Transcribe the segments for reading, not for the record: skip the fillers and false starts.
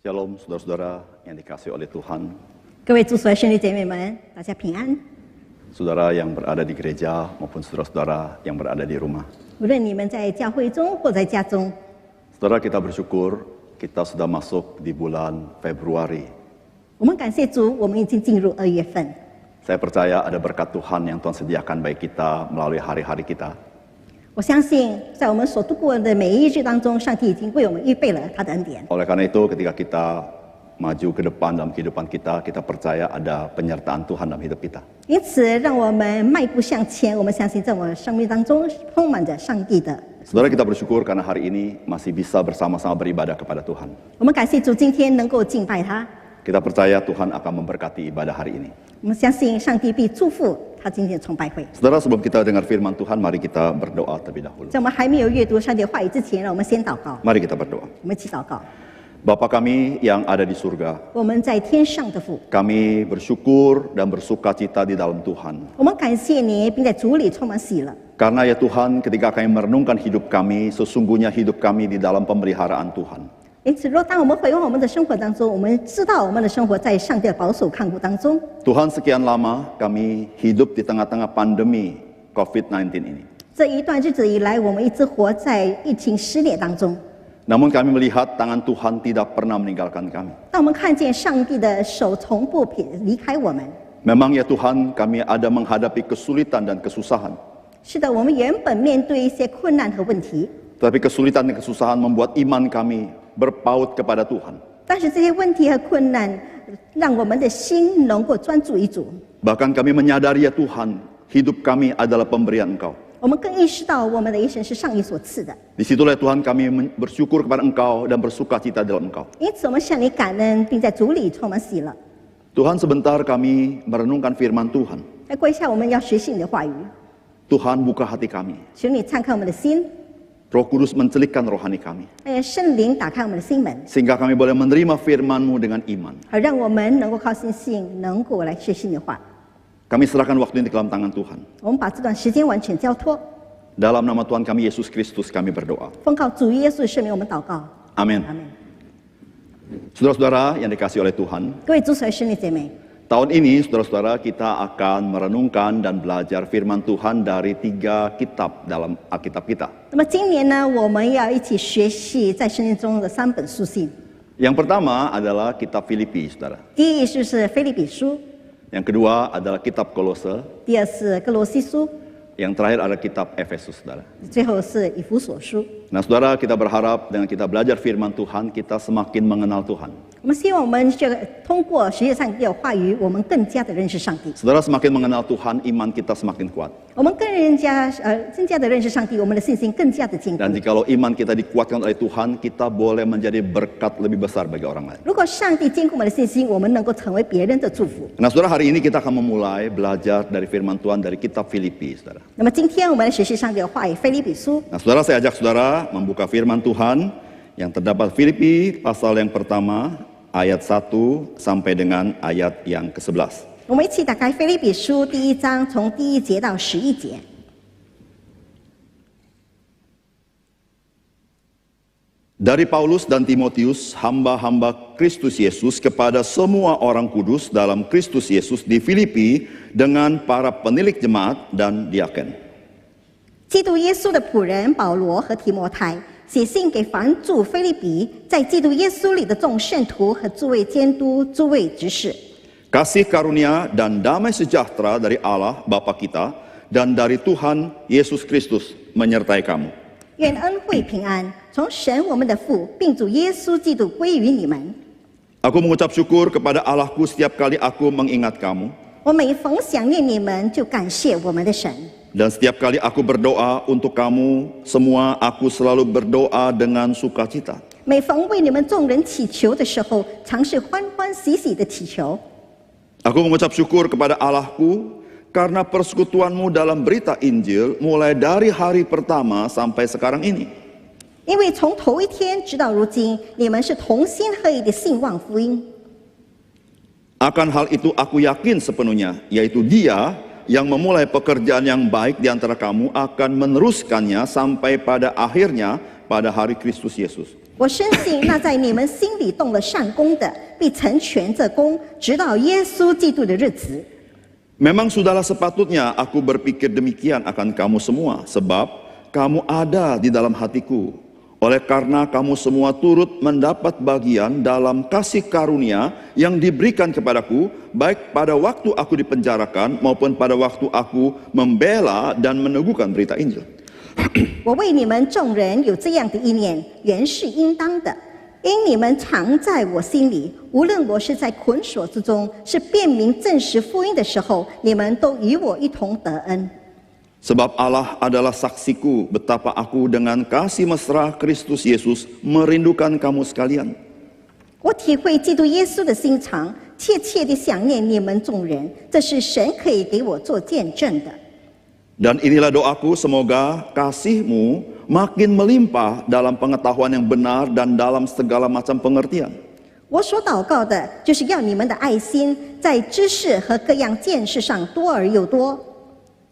Shalom saudara-saudara yang dikasihi oleh Tuhan, 各位主所爱兄弟姐妹们，大家平安。 saudara yang berada di gereja maupun saudara-saudara yang berada di rumah. 无论你们在教会中或在家中， Saudara, kita bersyukur kita sudah masuk di bulan Februari. 我们感谢主，我们已经进入2月份。 Saya percaya ada berkat Tuhan yang Tuhan sediakan bagi kita melalui hari-hari kita. 我相信，在我们所度过的每一日当中，上帝已经为我们预备了他的恩典。 Oleh karena itu, ketika kita maju ke depan dalam kehidupan kita, kita percaya ada penyertaan Tuhan dalam hidup kita. 因此，让我们迈步向前。我们相信，在我们生命当中充满着上帝的。 Saudara, kita bersyukur karena hari ini masih bisa bersama-sama beribadah kepada Tuhan. 我们感谢主，今天能够敬拜他。 Kita percaya Tuhan akan memberkati ibadah hari ini. 我们相信上帝必祝福他今天的崇拜会。 Saudara, sebelum kita dengar firman Tuhan, mari kita berdoa terlebih dahulu. 在我们还没有阅读上帝的话语之前，让我们先祷告。 Mari kita berdoa. 我们一起祷告。 Bapa kami yang ada di surga, 我们在天上的父， kami bersyukur dan bersuka cita di dalam Tuhan. 我们感谢你，并在主里充满喜乐。 Karena ya Tuhan, ketika kami merenungkan hidup kami, sesungguhnya hidup kami di dalam pemeliharaan Tuhan. 因此，若当我们回望我们的生活当中，我们知道我们的生活在上帝的保守看顾当中。 Tuhan, sekian lama kami hidup di tengah-tengah pandemi COVID-19 ini. 这一段日子以来，我们一直活在疫情肆虐当中。 Namun kami melihat tangan Tuhan tidak pernah meninggalkan kami. 当我们看见上帝的手从不离开我们。 Memang ya Tuhan, kami ada menghadapi kesulitan dan kesusahan. 是的，我们原本面对一些困难和问题， Tapi kesulitan dan kesusahan membuat iman kami berpaut kepada Tuhan. 但是这些问题和困难让我们的心能够专注于主。 Bahkan kami menyadari ya Tuhan, hidup kami adalah pemberian Engkau. 我们更意识到我们的一生是上帝所赐的， Disitulah Tuhan kami bersyukur kepada Engkau dan bersuka cita dalam Engkau. 因此我们向你感恩，并在主里充满喜乐。 Tuhan, sebentar kami merenungkan firman Tuhan. 再过一下，我们要学习你的话语， Tuhan, buka hati kami. 求你敞开我们的心， Roh Kudus mencelikkan rohani kami. 圣灵打开我们的心门， Sehingga kami boleh menerima firman-Mu dengan iman. 好让我们能够靠信心，能够来学习你的话。 Kami serahkan waktu ini ke dalam tangan Tuhan. 我们把这段时间完全交托， Dalam nama Tuhan kami Yesus Kristus kami berdoa. 奉靠主耶稣的圣名，我们祷告。 Amin. 阿门。 Saudara-saudara yang dikasihi oleh Tuhan, 各位主所爱兄弟姐妹， tahun ini saudara-saudara kita akan merenungkan dan belajar firman Tuhan dari 3 kitab dalam Alkitab kita. 那么今年呢，我们要一起学习在圣经中的3本书信。 Yang pertama adalah kitab Filipi, saudara. 第一就是腓立比书， Yang kedua adalah kitab Kolose. 第二是哥罗西书， Yang terakhir adalah kitab Efesus, saudara. 最后是以弗所书。 Nah, saudara, kita berharap dengan kita belajar firman Tuhan, kita semakin mengenal Tuhan. 我们希望我们这个通过学习上帝的话语，我们更加的认识上帝。 Saudara, semakin mengenal Tuhan, iman kita semakin kuat. 我们更加的认识上帝，我们的信心更加的坚固 Dan。jikalau iman kita dikuatkan oleh Tuhan, kita boleh menjadi berkat lebih besar bagi orang lain. 如果上帝坚固我们的信心，我们能够成为别人的祝福。 Nah, saudara, hari ini kita akan memulai belajar dari firman Tuhan dari kitab Filipi, saudara. 那么今天我们来学习上帝的话语，腓立比书。 Nah, saudara, saya ajak saudara membuka firman Tuhan yang terdapat Filipi pasal yang pertama, ayat 1 sampai dengan ayat yang ke-11. 我们一起打开腓立比书第1章，从第1节到11节。 Dari Paulus dan Timotius, hamba-hamba Kristus Yesus kepada semua orang kudus dalam Kristus Yesus di Filipi dengan para penilik jemaat dan diaken. 基督耶稣的仆人保罗和提摩太写信给凡住腓立比，在基督耶稣里的众圣徒和诸位监督、诸位执事。 Kasih karunia dan damai sejahtera dari Allah Bapa kita dan dari Tuhan Yesus Kristus menyertai kamu. 愿恩惠平安从神我们的父，并主耶稣基督归于你们。 Aku mengucap syukur kepada Allahku setiap kali aku mengingat kamu. 我每逢想念你们，就感谢我们的神。 Dan setiap kali aku berdoa untuk kamu semua, aku selalu berdoa dengan sukacita. 每逢为你们众人祈求的时候，常是欢欢喜喜的祈求。 Aku mengucap syukur kepada Allahku karena persekutuanmu dalam berita Injil mulai dari hari pertama sampai sekarang ini. 因为从头一天直到如今，你们是同心合意的信望福音。 Akan hal itu aku yakin sepenuhnya, yaitu Dia yang memulai pekerjaan yang baik di antara kamu akan meneruskannya sampai pada akhirnya pada hari Kristus Yesus. 我深信那在你们心里动了善功的，必成全这功，直到耶稣基督的日子。 Memang sudahlah sepatutnya aku berpikir demikian akan kamu semua, sebab kamu ada di dalam hatiku. Oleh karena kamu semua turut mendapat bagian dalam kasih karunia yang diberikan kepadaku, baik pada waktu aku dipenjarakan maupun pada waktu aku membela dan meneguhkan berita Injil. 我为你们众人有这样的意念，原是应当的，因你们常在我心里，无论我是在捆锁之中，是辨明证实福音的时候，你们都与我一同得恩。 Sebab Allah adalah saksiku betapa aku dengan kasih mesra Kristus Yesus merindukan kamu sekalian. 我体会基督耶稣的心肠，切切地想念你们众人，这是神可以给我做见证的。 Dan inilah doaku, semoga kasihmu makin melimpah dalam pengetahuan yang benar dan dalam segala macam pengertian. 我所祷告的，就是要你们的爱心在知识和各样见识上多而又多，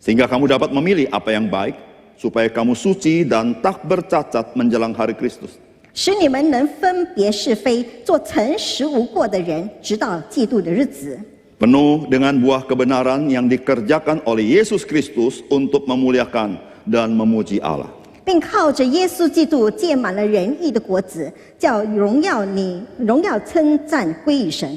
Sehingga kamu dapat memilih apa yang baik, supaya kamu suci dan tak bercacat menjelang hari Kristus. 使你们能分别是非，做诚实无过的人，直到基督的日子。 Penuh dengan buah kebenaran yang dikerjakan oleh Yesus Kristus untuk memuliakan dan memuji Allah. 并靠着耶稣基督结满了仁义的果子，叫荣耀称赞归于神。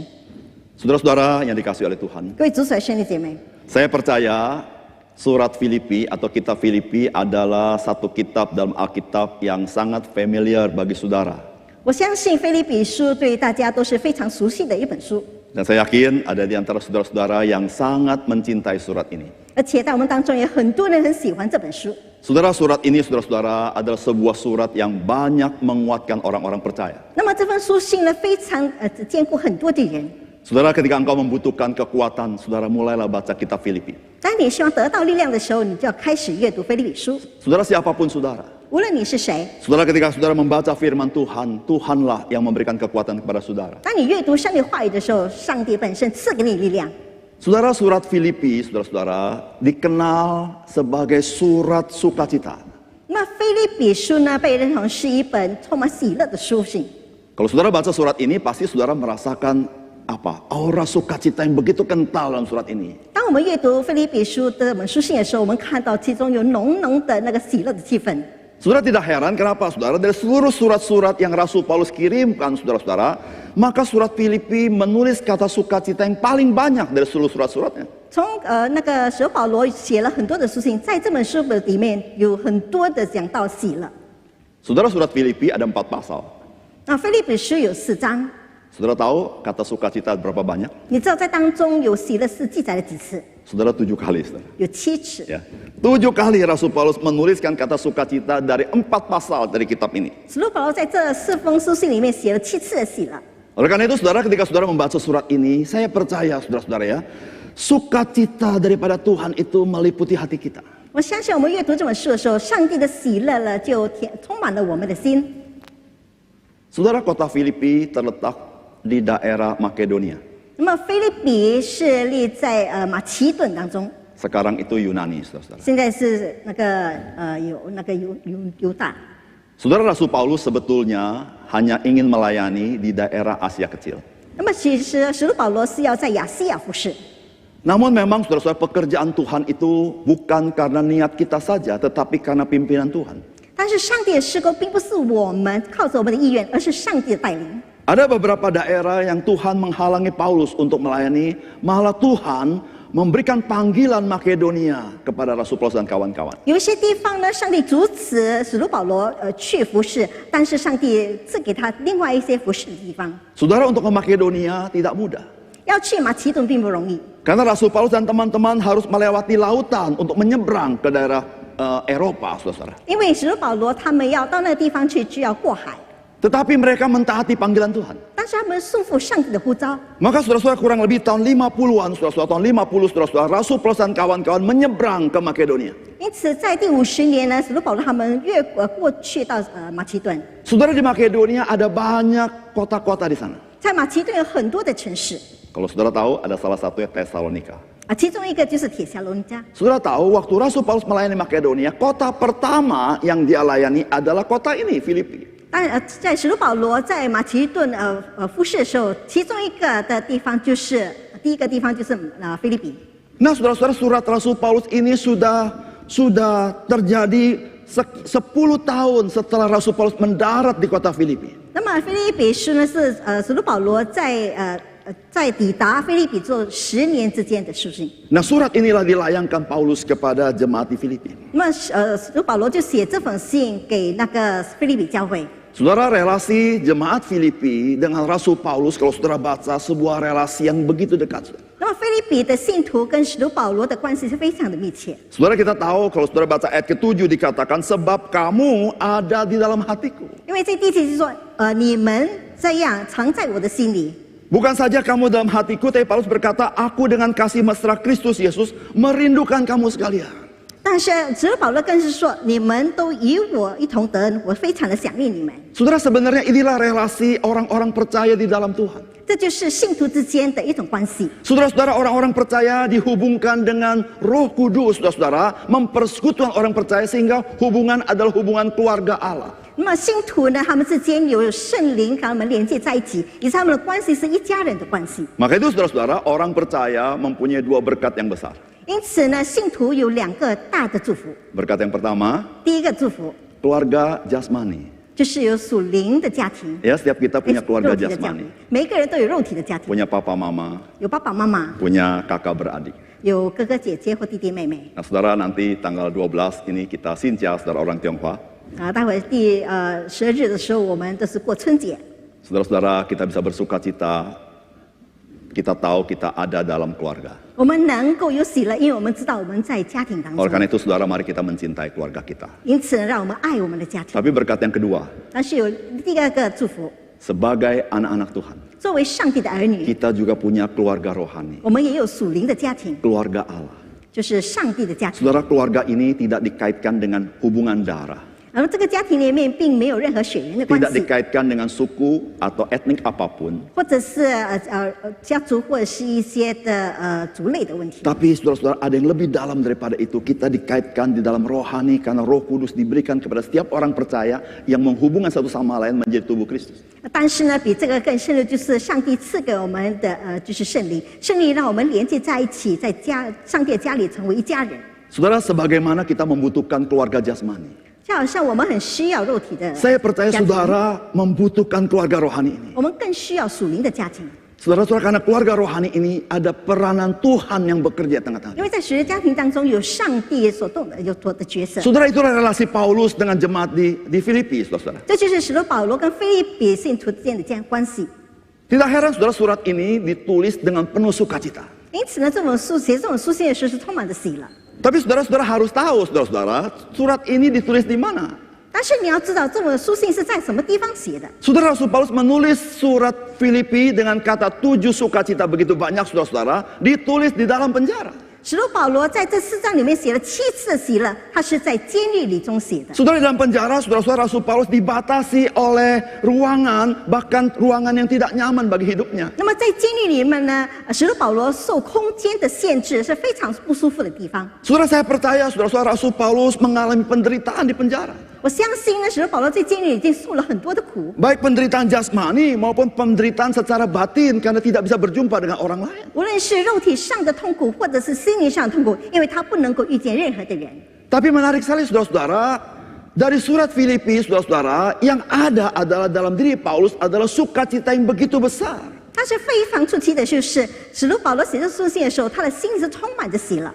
Saudara-saudara yang dikasihi oleh Tuhan, 各位主所兄弟姐妹， saya percaya surat Filipi atau kitab Filipi adalah satu kitab dalam Alkitab yang sangat familiar bagi saudara. 我相信腓立比书对大家都是非常熟悉的一本书， Dan saya yakin ada di antara saudara-saudara yang sangat mencintai surat ini. 而且在我们当中也很多人很喜欢这本书。 Saudara, surat ini, saudara-saudara, adalah sebuah surat yang banyak menguatkan orang-orang percaya. 那么这封书信呢，非常兼顾很多的人。 Saudara, ketika engkau membutuhkan kekuatan, saudara mulailah baca kitab Filipi. 当你希望得到力量的时候，你就要开始阅读腓立比书。 Saudara, siapapun saudara. 无论你是谁， Saudara, ketika saudara membaca firman Tuhan, Tuhanlah yang memberikan kekuatan kepada saudara. 当你阅读上帝话语的时候，上帝本身赐给你力量。 Saudara, surat Filipi, saudara-saudara, dikenal sebagai surat sukacita. 那腓立比书呢，被认同是一本充满喜乐的书信。 Kalau saudara baca surat ini, pasti saudara merasakan apa? Aura sukacita yang begitu kental dalam surat ini. 当我们阅读腓立比书这本书信的时候，我们看到其中有浓浓的那个喜乐的气氛。 Saudara tidak heran kenapa saudara dari seluruh surat-surat yang Rasul Paulus kirimkan saudara-saudara, maka surat Filipi menulis kata sukacita yang paling banyak dari seluruh surat-suratnya. 从那个使徒保罗写了很多的书信，在这本书本里面有很多的讲到喜乐。 Saudara, surat Filipi ada 4 pasal. 那腓立比书有4章， Saudara tahu kata sukacita berapa banyak? 你知道在当中有喜乐是记载了几次？ Saudara 7 kali, saudara. 有7次。 Ya. 7 kali Rasul Paulus menuliskan kata sukacita dari 4 pasal dari kitab ini. 使徒保罗在这4封书信里面写了7次的喜乐。 Oleh karena itu saudara, ketika saudara membaca surat ini, saya percaya saudara-saudara ya, sukacita daripada Tuhan itu meliputi hati kita. 我相信我们阅读这本书的时候，上帝的喜乐呢就充满了我们的心。 Saudara, kota Filipi terletak di daerah Makedonia. 那么腓立比是立在马其顿当中， Sekarang itu Yunani, saudara-saudara. 现在是那个有那个犹大。 Saudara, Rasul Paulus sebetulnya hanya ingin melayani di daerah Asia Kecil. 那么其实使徒保罗是要在亚细亚服侍， Namun memang saudara-saudara, pekerjaan Tuhan itu bukan karena niat kita saja, tetapi karena pimpinan Tuhan. 但是上帝的施工并不是我们靠着我们的意愿，而是上帝的带领。 Ada beberapa daerah yang Tuhan menghalangi Paulus untuk melayani, malah Tuhan memberikan panggilan Makedonia kepada Rasul Paulus dan kawan-kawan. 有一些地方呢，上帝主使使徒保罗去服侍，但是上帝赐给他另外一些服侍的地方。 Saudara, untuk ke Makedonia tidak mudah. 要去马其顿并不容易， Karena Rasul Paulus dan teman-teman harus melewati lautan untuk menyeberang ke daerah Eropa, saudara-saudara. 因为使徒保罗他们要到那个地方去，就要过海。 Tetapi mereka mentaati panggilan Tuhan. 但是他们顺服上帝的呼召， Maka saudara-saudara, kurang lebih tahun 50-an, saudara-saudara, tahun 50 saudara-saudara, Rasul Paulus dan kawan-kawan menyeberang ke Makedonia. 因此在第50年呢，使徒保罗他们过去到马其顿。 Saudara, di Makedonia ada banyak kota-kota di sana. 在马其顿有很多的城市 Kalau saudara tahu, ada salah satunya Tesalonika. 其中一个就是铁撒罗尼迦。 Saudara tahu, waktu Rasul Paulus melayani Makedonia, kota pertama yang dia layani adalah kota ini, Filipi. 当然，在使徒保罗在马其顿服侍的时候，其中一个的地方就是第一个地方就是腓立比。Nah, saudara-saudara, surat Rasul Paulus ini sudah terjadi 10 tahun setelah Rasul Paulus mendarat di kota Filipi. 那么腓立比书呢是使徒保罗在抵达腓立比之后10年之间的书信。Nah, surat inilah dilayangkan Paulus kepada jemaat di Filipi. 那么使徒保罗就写这封信给那个腓立比教会。Saudara, relasi jemaat Filipi dengan Rasul Paulus, kalau saudara baca, sebuah relasi yang begitu dekat. 那么腓立比的信徒跟使徒保罗的关系是非常的密切。Saudara, kita tahu kalau saudara baca ayat ke-7 dikatakan sebab kamu ada di dalam hatiku. 因为这第7节说，你们这样藏在我的心里。 Bukan saja kamu dalam hatiku, tapi Paulus berkata, aku dengan kasih mesra Kristus Yesus merindukan kamu sekalian. 但是使徒保罗更是说，你们都与我一同得恩，我非常的想念你们。 Saudara, sebenarnya inilah relasi orang-orang percaya di dalam Tuhan. 这就是信徒之间的一种关系。 Saudara-saudara, orang-orang percaya dihubungkan dengan Roh Kudus, saudara-saudara, mempersekutukan orang percaya sehingga hubungan adalah hubungan keluarga Allah. 那么信徒呢，他们之间有圣灵把他们连接在一起，以致他们的关系是一家人的关系。 Maka itu saudara-saudara, orang percaya mempunyai 2 berkat yang besar. 因此呢，信徒有2个大的祝福。 Berkat yang pertama, 第一个祝福 keluarga jasmani. 就是有属灵的家庭， Ya, setiap kita punya keluarga 肉体的家 jasmani. 庭，每个人都有肉体的家庭， Punya papa mama, 有爸爸妈妈， punya kakak beradik. 有哥哥姐姐或弟弟妹妹。 Nah, saudara, nanti tanggal 12 ini kita sinca saudara orang Tionghoa. 待会第12日的时候，我们都是过春节。 Saudara-saudara, kita bisa bersuka cita. Kita tahu kita ada dalam keluarga. 我们能够有喜乐，因为我们知道我们在家庭当 Oleh 中。 karena itu, saudara, mari kita mencintai keluarga kita. 因此，让我们爱我们的家庭。 Tapi berkat yang kedua, 但是有第二个祝福， sebagai anak-anak Tuhan, 作为上帝的儿女， kita juga punya keluarga rohani, 我们也有属灵的家庭， keluarga Allah. 就是上帝的家庭。 Saudara, keluarga ini tidak dikaitkan dengan hubungan darah, 而这个家庭里面并没有任何血缘的关 tidak 系， dikaitkan dengan suku atau etnik apapun. 或者是家族或者是一些的族类的问题。 Tapi saudara-saudara, ada yang lebih dalam daripada itu. Kita dikaitkan di dalam rohani karena Roh Kudus diberikan kepada setiap orang percaya yang menghubungkan satu sama lain menjadi tubuh Kristus. 但是呢，比这个更深的就是上帝赐给我们的就是圣灵，圣灵让我们连接在一起，在上帝的家里成为一家人。 Saudara, sebagaimana kita membutuhkan keluarga jasmani, 就好像我们很需要肉体的， saya percaya 家庭 saudara membutuhkan keluarga rohani ini. 我们更需要属灵的家庭。 Saudara-saudara, karena keluarga rohani ini ada peranan Tuhan yang bekerja di tengah-tengah. 因为在属灵家庭当中有上帝所动的有的角色， Saudara, itulah relasi Paulus dengan jemaat di Filipi, saudara. 这就是使徒保罗跟腓立比信徒之间的这样关系。 Tidak heran, saudara, surat ini ditulis dengan penuh sukacita. 因此呢，这种写这种书信的时候是充满着喜乐。 Tapi saudara-saudara harus tahu, saudara-saudara, surat ini ditulis di mana? 但是你要知道，这种书信是在什么地方写的？ Saudara, Rasul Paulus menulis surat Filipi dengan kata 7 sukacita begitu banyak, saudara-saudara, ditulis di dalam penjara. 使徒保罗在这4章里面写了7次的喜乐，他是在监狱里中写的。 Saudara, di dalam penjara, saudara-saudara, Rasul Paulus dibatasi oleh ruangan, bahkan ruangan yang tidak nyaman bagi hidupnya. 那么在监狱里面呢，使徒保罗受空间的限制，是非常不舒服的地方。 Saudara, saya percaya, saudara-saudara, Rasul Paulus mengalami penderitaan di penjara. 我相信呢，使徒保罗在监狱已经受了很多的苦， Baik penderitaan jasmani maupun penderitaan secara batin karena tidak bisa berjumpa dengan orang lain. 无论是肉体上的痛苦，或者是心灵上的痛苦，因为他不能够遇见任何的人。 Tapi menarik sekali, saudara-saudara, dari surat Filipi, saudara-saudara, yang ada adalah dalam diri Paulus adalah sukacita yang begitu besar. 但是非常出奇的就是，使徒保罗写这书信的时候，他的心里是充满着喜乐。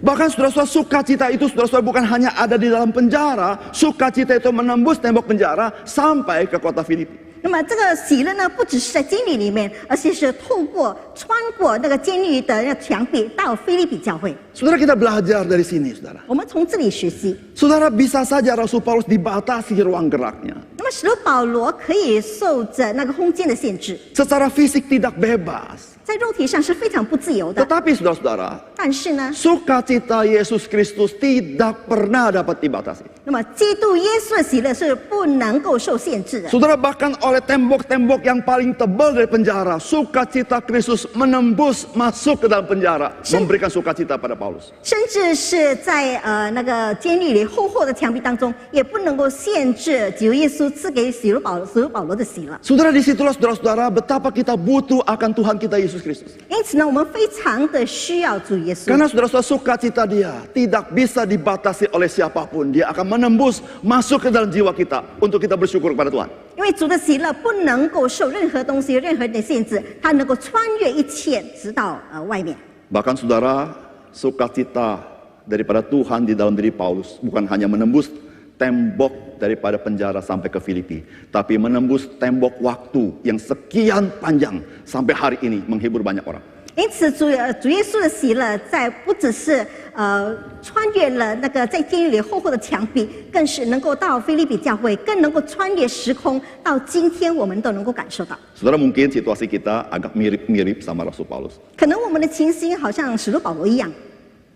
Bahkan saudara-saudara, sukacita itu saudara-saudara bukan hanya ada di dalam penjara, sukacita itu menembus tembok penjara sampai ke kota Filipi. 那么这个喜乐呢，不只是在监狱里面，而且是透过穿过那个监狱的那个墙壁到腓立比教会。 Saudara, kita belajar dari sini, saudara. 我们从这里学习。 Saudara, bisa saja Rasul Paulus dibatasi ruang geraknya. 那么使徒保罗可以受着那个空间的限制， Secara fisik tidak bebas. 在肉体上是非常不自由的。 Tetapi saudara-saudara, 但是呢， sukacita Yesus Kristus tidak pernah dapat dibatasi. 那么基督耶稣的喜乐是不能够受限制的。 Saudara, bahkan oleh tembok-tembok yang paling tebal dari penjara, sukacita Kristus menembus masuk ke dalam penjara, memberikan sukacita pada Paulus. 甚至是在那个监狱里厚厚的墙壁当中，也不能够限制主耶稣赐给使徒保罗的喜乐。 Saudara, disitulah saudara-saudara betapa kita butuh akan Tuhan kita Yesus Kristus. 因此呢，我们非常的需要主耶稣。 Karena saudara-saudara sukacita dia tidak bisa dibatasi oleh siapapun. Dia akan menembus masuk ke dalam jiwa kita untuk kita bersyukur kepada Tuhan. 因为主的喜乐不能够受任何东西、任何人的限制，它能够穿越一切，直到外面。 Bahkan saudara, sukacita daripada Tuhan di dalam diri Paulus bukan hanya menembus tembok daripada penjara sampai ke Filipi, tapi menembus tembok waktu yang sekian panjang sampai hari ini menghibur banyak orang. 因此主耶稣的喜乐，不只是穿越了那个在监狱里厚厚的墙壁，更是能够到腓立比教会，更能够穿越时空，到今天我们都能够感受到。 Saudara, mungkin situasi kita agak mirip-mirip sama Rasul Paulus. 可能我们的情形好像使徒保罗一样，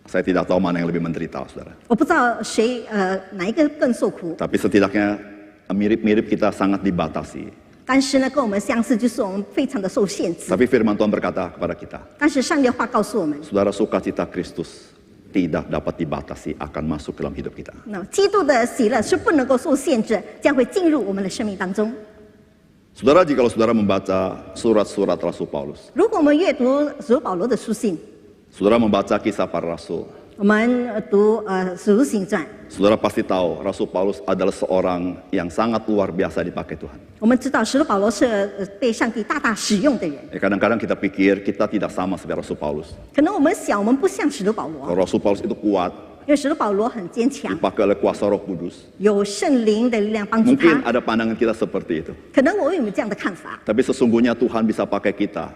Saya tidak tahu mana yang lebih menderita, saudara. 我不知道哪一个更受苦， Tapi setidaknya mirip-mirip kita sangat dibatasi. 但是呢，跟我们相似，就是我们非常的受限制。 Tapi firman Tuhan berkata kepada kita, 但是上帝的话告诉我们， saudara, sukacita Kristus tidak dapat dibatasi akan masuk dalam hidup kita. 那基督的喜乐是不能够受限制，将会进入我们的生命当中。 Saudara, jikalau saudara membaca surat-surat Rasul Paulus, 如果我们阅读使徒保罗的书信， saudara membaca kisah para rasul, 我们读使徒行传， saudara pasti tahu Rasul Paulus adalah seorang yang sangat luar biasa dipakai Tuhan. 我们知道使徒保罗是被上帝大大使用的人。 Kadang-kadang kita pikir kita tidak sama seperti Rasul Paulus. 可能我们想，我们不像使徒保罗， Kalau Rasul Paulus itu kuat, 因为使徒保罗很坚强， dipakai oleh kuasa Roh Kudus. 有圣灵的力量帮助 Mungkin 他。 ada pandangan kita seperti itu. 可能我有这样的看法， Tapi sesungguhnya Tuhan bisa pakai kita.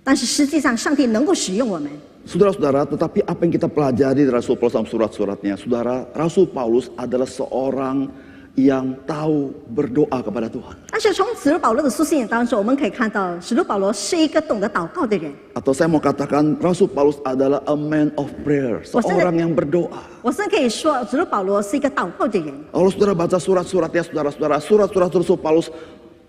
但是实际上上帝能够使用我们。 Saudara-saudara, tetapi apa yang kita pelajari dari Rasul Paulus dalam surat-suratnya, saudara, Rasul Paulus adalah seorang yang tahu berdoa kepada Tuhan. 但是从使徒保罗的书信当中，我们可以看到，使徒保罗是一个懂得祷告的人。 Atau saya mau katakan Rasul Paulus adalah a man of prayer, seorang yang berdoa. 我甚至可以说，使徒保罗是一个祷告的人。 Kalau saudara baca surat-suratnya, saudara-saudara, surat-surat Rasul Paulus,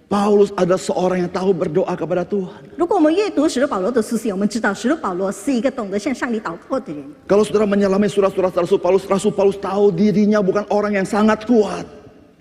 Paulus adalah seorang yang tahu berdoa kepada Tuhan. 如果我们阅读使徒保罗的书信，我们知道使徒保罗是一个懂得向上帝祷告的人。 Kalau saudara menyelami surat-surat Rasul Paulus tahu dirinya bukan orang yang sangat kuat.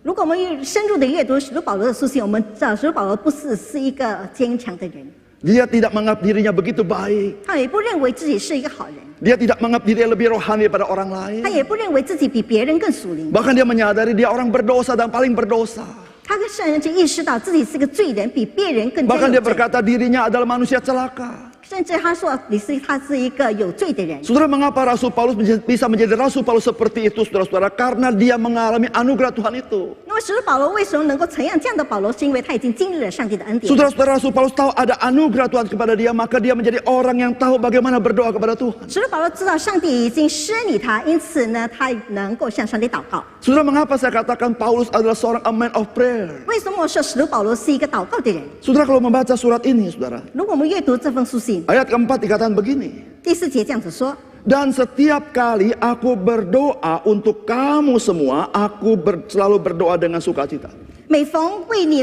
如果我们深入的阅读使徒保罗的书信，我们知道使徒保罗不是一个坚强的人， Dia tidak menganggap dirinya begitu baik. 他也不认为自己是一个好人， Dia tidak menganggap dirinya lebih rohani daripada orang 他 lain. 也不认为自己比别人更属灵， Bahkan dia menyadari dia orang berdosa dan paling berdosa. 他甚至意识到自己是个罪人，比别人更加 Bahkan 有 dia 罪， berkata dirinya adalah manusia celaka. 甚至他说他是一个有罪的人。 Saudara, mengapa Rasul Paulus bisa menjadi Rasul Paulus seperti itu, saudara-saudara? Karena dia mengalami anugerah Tuhan itu. 因为使徒保罗为什么能够成样这样的保罗，是因为他已经经历了上帝的恩典。 Saudara-saudara, Rasul Paulus tahu ada anugerah Tuhan kepada dia, maka dia menjadi orang yang tahu bagaimana berdoa kepada Tuhan. 使徒保罗知道上帝已经施礼他，因此呢，他能够向上帝祷告。 Saudara, mengapa saya katakan Paulus adalah seorang a man of prayer? 为什么我说使徒保罗是一个祷告的人？ Saudara, kalau membaca surat ini, saudara, 如果我们阅读这封书信， ayat keempat dikatakan begini. 第4节这样子说。 Dan setiap kali aku berdoa untuk kamu semua, aku selalu berdoa dengan sukacita. 每逢为你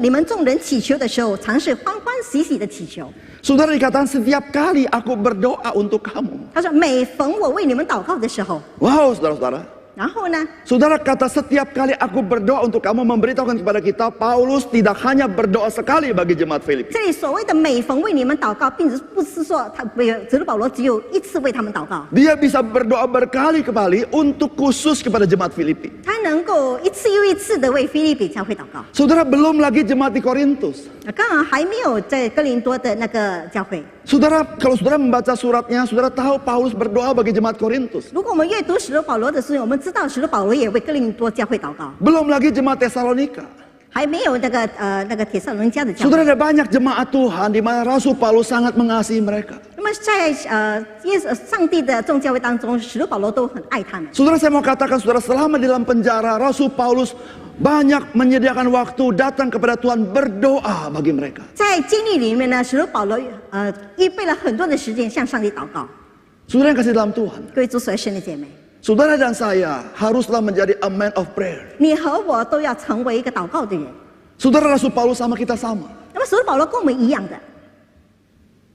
们众人祈求的时候，常是欢欢喜喜的祈求。 Saudara, dikatakan setiap kali aku berdoa untuk kamu. 他说，每逢我为你们祷告的时候， Wow, saudara-saudara. 然后呢， Saudara, kata setiap kali aku berdoa untuk kamu memberitahukan kepada kita, Paulus tidak hanya berdoa sekali bagi jemaat Filipi. 这里所谓的每逢为你们祷告，并不是说使徒保罗只有一次为他们祷告， Dia bisa berdoa berkali-kali untuk khusus kepada jemaat Filipi. 他能够一次又一次的为腓立比教会祷告。 Saudara, belum lagi jemaat di Korintus. 刚好还没有在哥林多的那个教会。 Saudara, kalau saudara membaca suratnya, saudara tahu Paulus berdoa bagi jemaat Korintus. 如果我们阅读使徒保罗的书信，我们知道使徒保罗也为哥林多教会祷告， Belum lagi jemaat Tesalonika. 还没有那个帖撒罗尼迦的教 Saudara, 会。 ada banyak jemaat Tuhan di mana Rasul Paulus sangat mengasihi mereka. 那么在上帝的众教会当中，使徒保罗都很爱他们。 Saudara, saya mau katakan, saudara, selama di dalam penjara, Rasul Paulus banyak menyediakan waktu datang kepada Tuhan berdoa bagi mereka. 在经历里面呢，使徒保罗预备了很多的时间向上帝祷告。 Saudara yang kasih dalam Tuhan, 各位主所爱神的姐妹， saudara dan saya haruslah menjadi a man of prayer. 你和我都要成为一个祷告的人。 Saudara, Rasul Paulus sama kita sama. 那么使徒保罗跟我们一样的，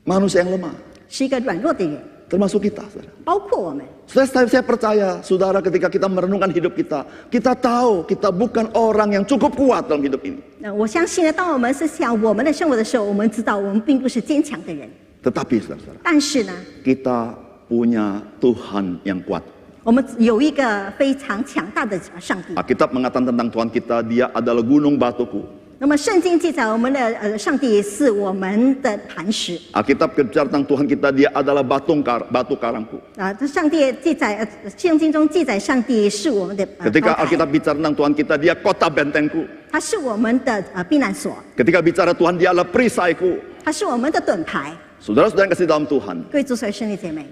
Manusia yang lemah. 是一个软弱的人。termasuk kita, saudara. 包括我们。 Saya percaya, saudara, ketika kita merenungkan hidup kita, kita tahu kita bukan orang yang cukup kuat dalam hidup ini. 那我相信呢，当我们思想我们的生活的时候，我们知道我们并不是坚强的人。 Tetapi, saudara, 但是呢， kita punya Tuhan yang kuat. 我们有一个非常强大的上帝。 Alkitab mengatakan tentang Tuhan kita, Dia adalah gunung batuku. 那么圣经记载我们的上帝是我们的磐石。 Alkitab bicara tentang Tuhan kita, Dia adalah batu karangku. 这上帝记载，圣经中记载上帝是我们的 Ketika 高台， Alkitab bicara tentang Tuhan kita, Dia kota bentengku. 他是我们的避难所， Ketika bicara Tuhan, Dia adalah perisaiku. 他是我们的盾牌。 Saudara-saudara yang kasih dalam Tuhan, 各位主所兄弟姐妹，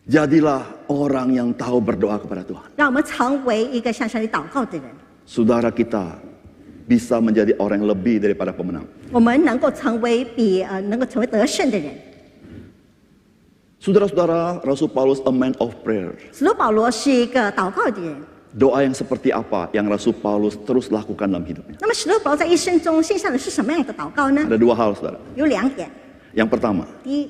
jadilah orang yang tahu berdoa kepada Tuhan. 让我们成为一个向上帝祷告的人， Saudara kita bisa menjadi orang yang lebih daripada pemenang. 我们能够成为能够成为得胜的人。 Saudara-saudara, Rasul Paulus a man of prayer. 使徒保罗是一个祷告的人。 Doa yang seperti apa yang Rasul Paulus terus lakukan dalam hidupnya? 那么使徒保罗在一生中献上的是什么样的祷告呢？ Ada dua hal, saudara. 有2点。 Yang pertama, 第一，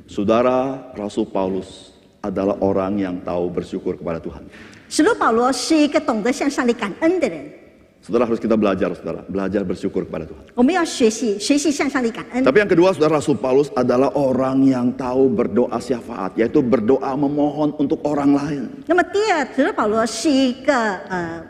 saudara Rasul Paulus adalah orang yang tahu bersyukur kepada Tuhan. 使徒保罗是一个懂得向上帝感恩的人。 Saudara harus kita belajar, saudara, belajar bersyukur kepada Tuhan. 我们要学习向上帝感恩。 Tapi yang kedua, saudara, Rasul Paulus adalah orang yang tahu berdoa syafaat, yaitu berdoa memohon untuk orang lain. 那么第二，使徒保罗是一个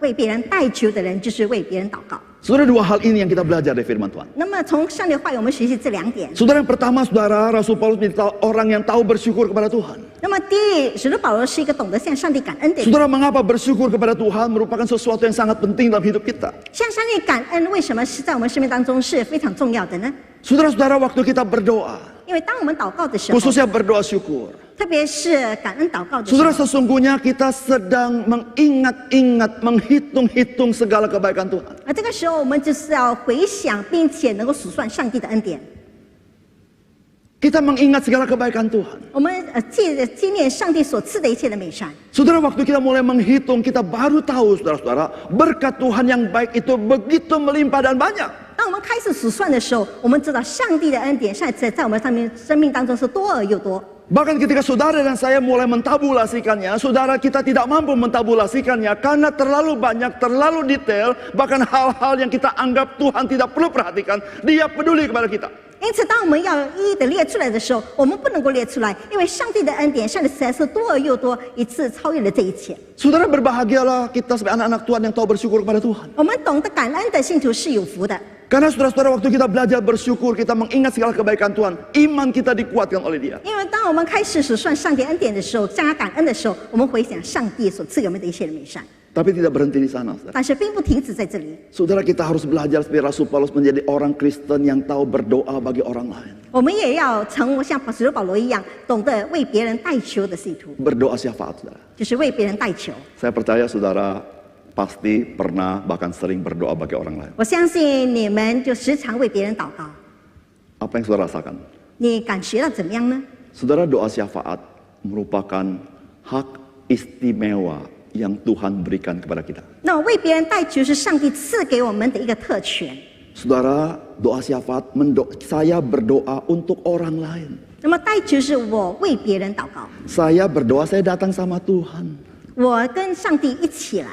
为别人代求的人，就是为别人祷告。 Saudara, dua hal ini yang kita belajar dari firman Tuhan. 那么从上帝的话语，我们学习这2点。 Saudara, yang pertama, saudara, Rasul Paulus menjadi orang yang tahu bersyukur kepada Tuhan. 那么第一，使徒保罗是一个懂得向上帝感恩的人。 Saudara, mengapa bersyukur kepada Tuhan merupakan sesuatu yang sangat penting dalam hidup kita? 向上帝感恩为什么是在我们生命当中是非常重要的呢？ Saudara-saudara, waktu kita berdoa, 因为当我们祷告的时候， khususnya berdoa syukur, 特别是感恩祷告的时候 saudara, sesungguhnya kita sedang mengingat-ingat, menghitung-hitung segala kebaikan Tuhan. 这个时候我们就是要回想，并且能够数算上帝的恩典。 Kita mengingat segala kebaikan Tuhan. 我们纪念上帝所赐的一切的美善。 Saudara, waktu kita mulai menghitung, kita baru tahu, saudara-saudara, berkat Tuhan yang baik itu begitu melimpah dan banyak. 当我们开始数算的时候，我们知道上帝的恩典在我们生命当中是多而又多。 Bahkan ketika saudara dan saya mulai mentabulasikannya, saudara kita tidak mampu mentabulasikannya karena terlalu banyak, terlalu detail, bahkan hal-hal yang kita anggap Tuhan tidak perlu perhatikan, Dia peduli kepada kita. 因此，当我们要一一的列出来的时候，我们不能够列出来，因为上帝的恩典，上帝实在是多而又多，一次超越了这一切。 Saudara, berbahagialah kita sebagai anak-anak Tuhan yang tahu bersyukur kepada Tuhan. 我们懂得感恩的信徒是有福的， Karena saudara-saudara, waktu kita belajar bersyukur, kita mengingat segala kebaikan Tuhan, iman kita dikuatkan oleh Dia. 因为当我们开始数算上帝恩典的时候，向他感恩的时候，我们回想上帝所赐给我们的一切的美善。 Tapi tidak berhenti di sana, saudara. 但是并不停止在这里， Saudara, kita harus belajar seperti Rasul Paulus menjadi orang Kristen yang tahu berdoa bagi orang lain. 我们也要成为像使徒保罗一样，懂得为别人代求的信徒， Berdoa syafaat, saudara. 就是为别人代求。 Saya percaya saudara pasti pernah bahkan sering berdoa bagi orang lain. 我相信你们就时常为别人祷告， Apa yang saudara rasakan? 你感觉到怎么样呢？ Saudara, doa syafaat merupakan hak istimewa yang Tuhan berikan kepada kita. 那为别人代求是上帝赐给我们的一个特权。 Saudara, doa syafaat, saya berdoa untuk orang lain. 那么代求是我为别人祷告， Saya berdoa, saya datang sama Tuhan 我跟上帝一起来，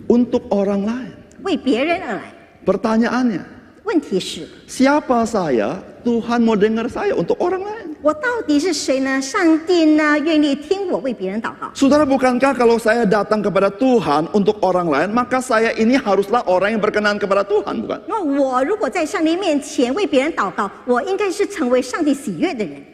untuk orang lain. 为别人而来。 Pertanyaannya, 问题是， siapa saya? Tuhan mau dengar saya untuk orang lain. 我到底是谁呢？上帝呢愿意听我为别人祷告？ Saudara, bukankah kalau saya datang kepada Tuhan untuk orang lain, maka saya ini haruslah orang yang berkenan kepada Tuhan, bukan? 那我如果在上帝面前为别人祷告，我应该是成为上帝喜悦的人。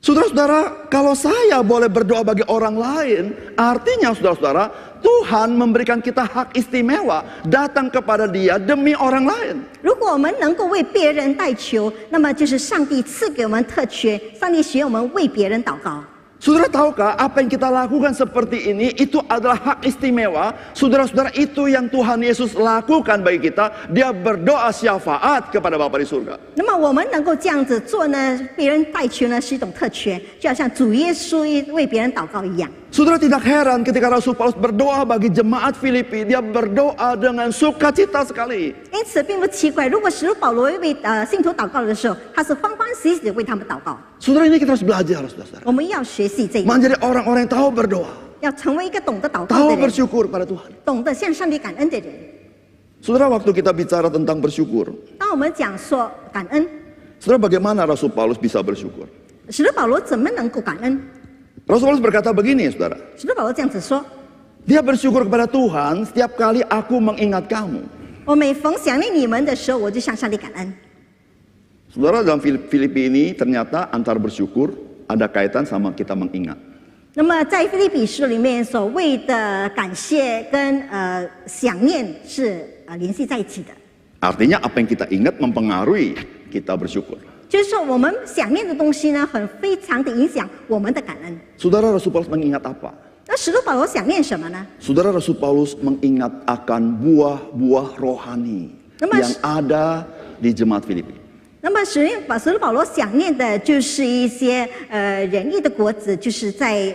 Saudara-saudara, kalau saya boleh berdoa bagi orang lain, artinya saudara-saudara, Tuhan memberikan kita hak istimewa datang kepada Dia demi orang lain. 如果我们能够为别人代求，那么就是上帝赐给我们特权，上帝许愿我们为别人祷告。 Saudara tahukah apa yang kita lakukan seperti ini itu adalah hak istimewa. Saudara-saudara, itu yang Tuhan Yesus lakukan bagi kita. Dia berdoa syafaat kepada Bapa di surga. 那么我们能够这样子做呢？别人代求呢是一种特权，就好像主耶稣为别人祷告一样。Saudara tidak heran ketika Rasul Paulus berdoa bagi jemaat Filipi, dia berdoa dengan sukacita sekali. 因此并不奇怪，如果使徒保罗为信徒祷告的时候，他是欢欢喜喜的为他们祷告。Saudara, ini kita harus belajar, saudara. 我们要学习这一点， Menjadi orang-orang yang tahu berdoa, 要成为一个懂得祷告 tahu 的人， bersyukur pada Tuhan. 懂得向上帝感恩的人。 Saudara, waktu kita bicara tentang bersyukur, 当我们讲说感恩， saudara, bagaimana Rasul Paulus bisa bersyukur? 使徒保罗怎么能够感恩？ Rasul Paulus berkata begini, saudara. 使徒保罗这样子说： Dia bersyukur kepada Tuhan setiap kali aku mengingat kamu. 我每逢想念你们的时候，我就向上帝感恩。 Saudara, dalam Filipi ini ternyata antara bersyukur ada kaitan sama kita mengingat. 那么在腓立比书里面所谓的感谢跟想念是联系在一起的， Artinya apa yang kita ingat mempengaruhi kita bersyukur. 就是说我们想念的东西呢，非常的影响我们的感恩。 Saudara, Rasul Paulus mengingat apa? 那使徒保罗想念什么呢？ Saudara, Rasul Paulus mengingat akan buah-buah rohani yang ada di jemaat Filipi. 那么使徒保罗想念的就是一些仁义的果子，就是在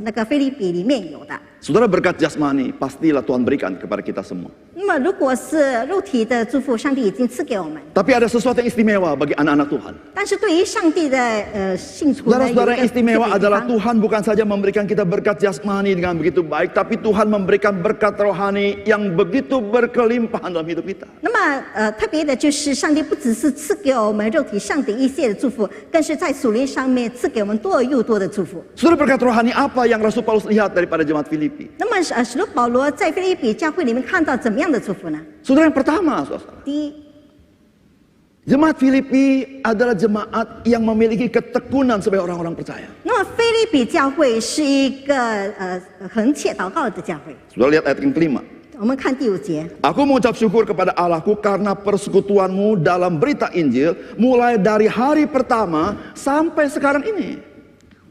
那个腓立比里面有的。 Saudara, berkat jasmani pastilah Tuhan berikan kepada kita semua. 那么如果是肉体的祝福，上帝已经赐给我们。 Tapi ada sesuatu yang istimewa bagi anak-anak Tuhan. 但是对于上帝的信徒呢，有一 Saudara-saudara 个 yang istimewa 特别的地 adalah 方。 Tuhan bukan saja memberikan kita berkat jasmani dengan begitu baik, tapi Tuhan memberikan berkat rohani yang begitu berkelimpahan dalam hidup kita. 那么特别的就是上帝不只是赐给我们肉体上的一些的祝福，更是在属灵上面赐给我们多而又多的祝福。 Saudara, berkat rohani apa yang Rasul Paulus lihat daripada jemaat Filipi? 那么使徒保罗在腓立比教会里面看到怎么样的祝福呢？ Saudara, yang pertama, saudara, 第一， jemaat Filipi adalah jemaat yang memiliki ketekunan sebagai orang-orang percaya. 那么腓立比教会是一个恒切祷告的教会。 Saudara, lihat ayat yang kelima. 我们看第5节， Aku mengucap syukur kepada Allahku karena persekutuanmu dalam berita Injil mulai dari hari pertama sampai sekarang ini.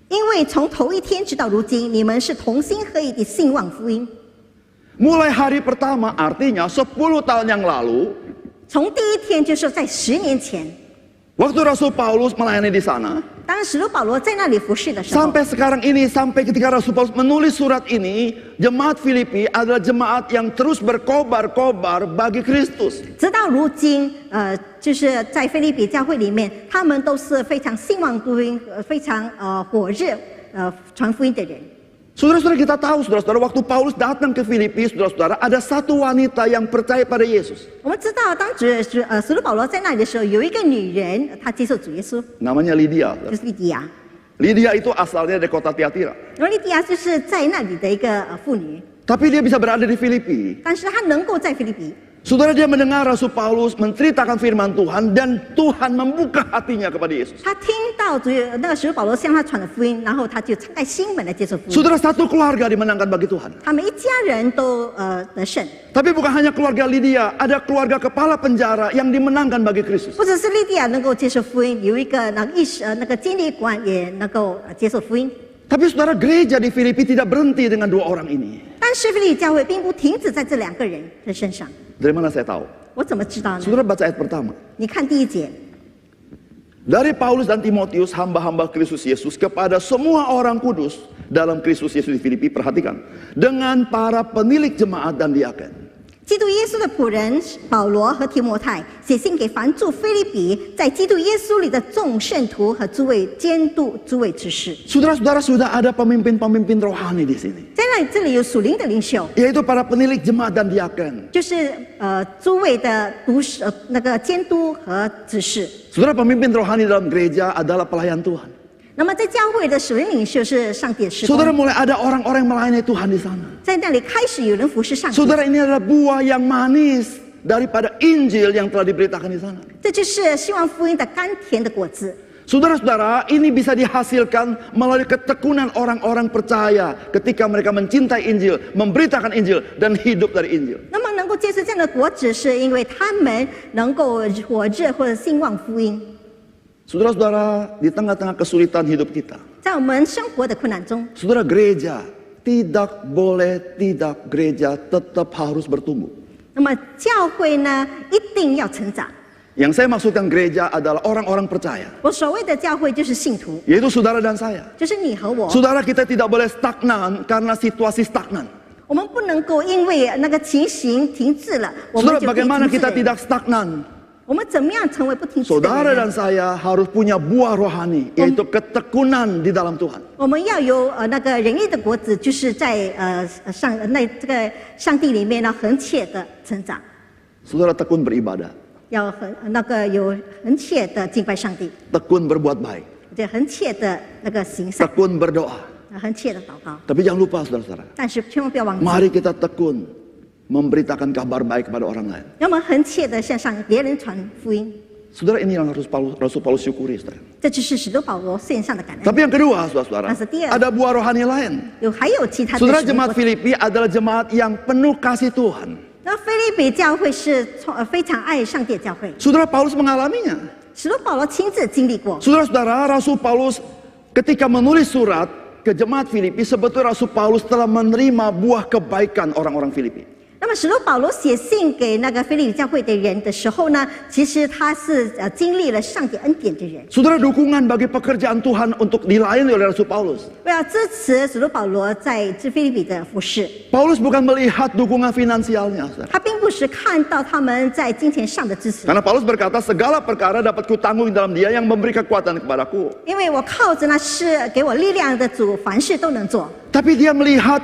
因为从头一天直到如今，你们是同心合意的兴旺福音。 Mulai hari pertama artinya 10 tahun yang lalu, 从第一天就是在10年前， waktu Rasul Paulus melayani di sana, 当使徒保罗在那里服侍的时候， sampai sekarang ini, sampai ketika Rasul Paulus menulis surat ini, jemaat Filipi adalah jemaat yang terus berkobar-kobar bagi Kristus. 直到如今，就是在腓立比教会里面，他们都是非常兴旺福音、非常火热传福音的人。 Saudara-saudara, kita tahu, saudara-saudara, waktu Paulus datang ke Filipi, saudara-saudara, ada satu wanita yang percaya pada Yesus. 我们知道，当使徒保罗在那里的时候，有一个女人，她接受主耶稣， Namanya Lydia. 就是利迪亚。 Lydia itu asalnya dari kota Tiatira. 然后利迪亚就是在那里的一个妇女， Tapi dia bisa berada di Filipi. 但是她能够在腓立比。 Saudara, dia mendengar Rasul Paulus menceritakan firman Tuhan dan Tuhan membuka hatinya kepada Yesus. 她听到那个使徒保罗向她传的福音，然后她就敞开心门来接受福音。 Saudara, satu keluarga dimenangkan bagi Tuhan. 他们一家人都得胜， Tapi bukan hanya keluarga Lydia, ada keluarga kepala penjara yang dimenangkan bagi Kristus. 不只是利迪亚能够接受福音，有一个那个监理官也能够接受福音。 Tapi saudara, gereja di Filipi tidak berhenti dengan 2 orang ini. 但是腓立比教会并不停止在这2个人的身上。 Dari mana saya tahu? 我怎么知道呢？ Saudara baca ayat pertama. 你看第1节， Dari Paulus dan Timotius, hamba-hamba Kristus Yesus, kepada semua orang kudus dalam Kristus Yesus di Filipi, perhatikan, dengan para penilik jemaat dan diaken. 基督耶稣的仆人保罗和提摩太写信给凡住腓立比，在基督耶稣里的众圣徒和诸位监督、诸位执事。 Saudara-saudara, sudah ada pemimpin-pemimpin rohani di sini, 在这里有属灵的领袖， yaitu para penilik jemaat dan diaken. 就是诸位的那个监督和执事。 Saudara, pemimpin rohani dalam gereja adalah pelayan Tuhan. 那么在教会的属灵领袖是上帝的事 Saudara, 工， mulai ada orang-orang yang melayani Tuhan di sana. 在那里开始有人服侍上帝。 Saudara, ini adalah buah yang manis daripada Injil yang telah diberitakan di sana. 这就是希望福音的甘甜的果子。 Saudara-saudara, ini bisa dihasilkan melalui ketekunan orang-orang percaya ketika mereka mencintai Injil, memberitakan Injil, dan hidup dari Injil. 那么能够接受这样的果子，是因为他们能够火热或者兴旺福音。 Saudara-saudara, di tengah-tengah kesulitan hidup kita, 在我们生活的困难中， saudara, gereja gereja tetap harus bertumbuh. 那么教会呢一定要成长。Yang saya maksudkan gereja adalah orang-orang percaya. 我所谓的教会就是信徒， Yaitu saudara dan saya. 就是你和我。 Saudara, kita tidak boleh stagnan karena situasi stagnan. 我们不能够因为那个情形停滞了，我们 Saudara, 就可以 bagaimana 停滞 kita 的人。 tidak stagnan? 我们怎么样成为不停滞的 Saudara 人 dan 呢？ saya harus punya buah rohani, yaitu ketekunan di dalam Tuhan. 我们要有那个仁义的果子，就是在这个上帝里面呢恒切的成长， Saudara tekun beribadah, 要有恒切的敬拜上帝， tekun berbuat baik, 对恒切的那个行善， tekun berdoa. 恒切的祷告。 Tapi jangan lupa saudara-saudara, 但是千万不要忘记， mari kita tekun memberitakan kabar baik kepada orang lain. 让我们恒切的向别人传福音。 Saudara, ini yang Rasul Paulus syukuri, saudara. 这就是使徒保罗献上的感恩。 Tapi yang kedua, saudara-saudara, ada buah rohani lain. 还有其他的 Saudara, 使徒 jemaat 果子。 Filipi adalah jemaat yang penuh kasih Tuhan. 那菲利比教会是非常爱上帝的教会， Saudara, Paulus mengalaminya. 使徒保罗亲自经历过。 Saudara-saudara, Rasul Paulus ketika menulis surat ke jemaat Filipi, sebetulnya Rasul Paulus telah menerima buah kebaikan orang-orang Filipi. 那么使徒保罗写信给那个菲利比教会的人的时候呢，其实他是经历了上帝恩典的人。 Saudara, dukungan bagi pekerjaan Tuhan untuk dilayani oleh Rasul Paulus. 为了支持使徒保罗在菲利比的服事， Paulus bukan melihat dukungan finansialnya, saudara. 他并不是看到他们在金钱上的支持， Karena Paulus berkata, segala perkara dapat kutanggung dalam Dia yang memberi kekuatan kepadaku. 因为我靠着那是给我力量的主，凡事都能做。 Tapi dia melihat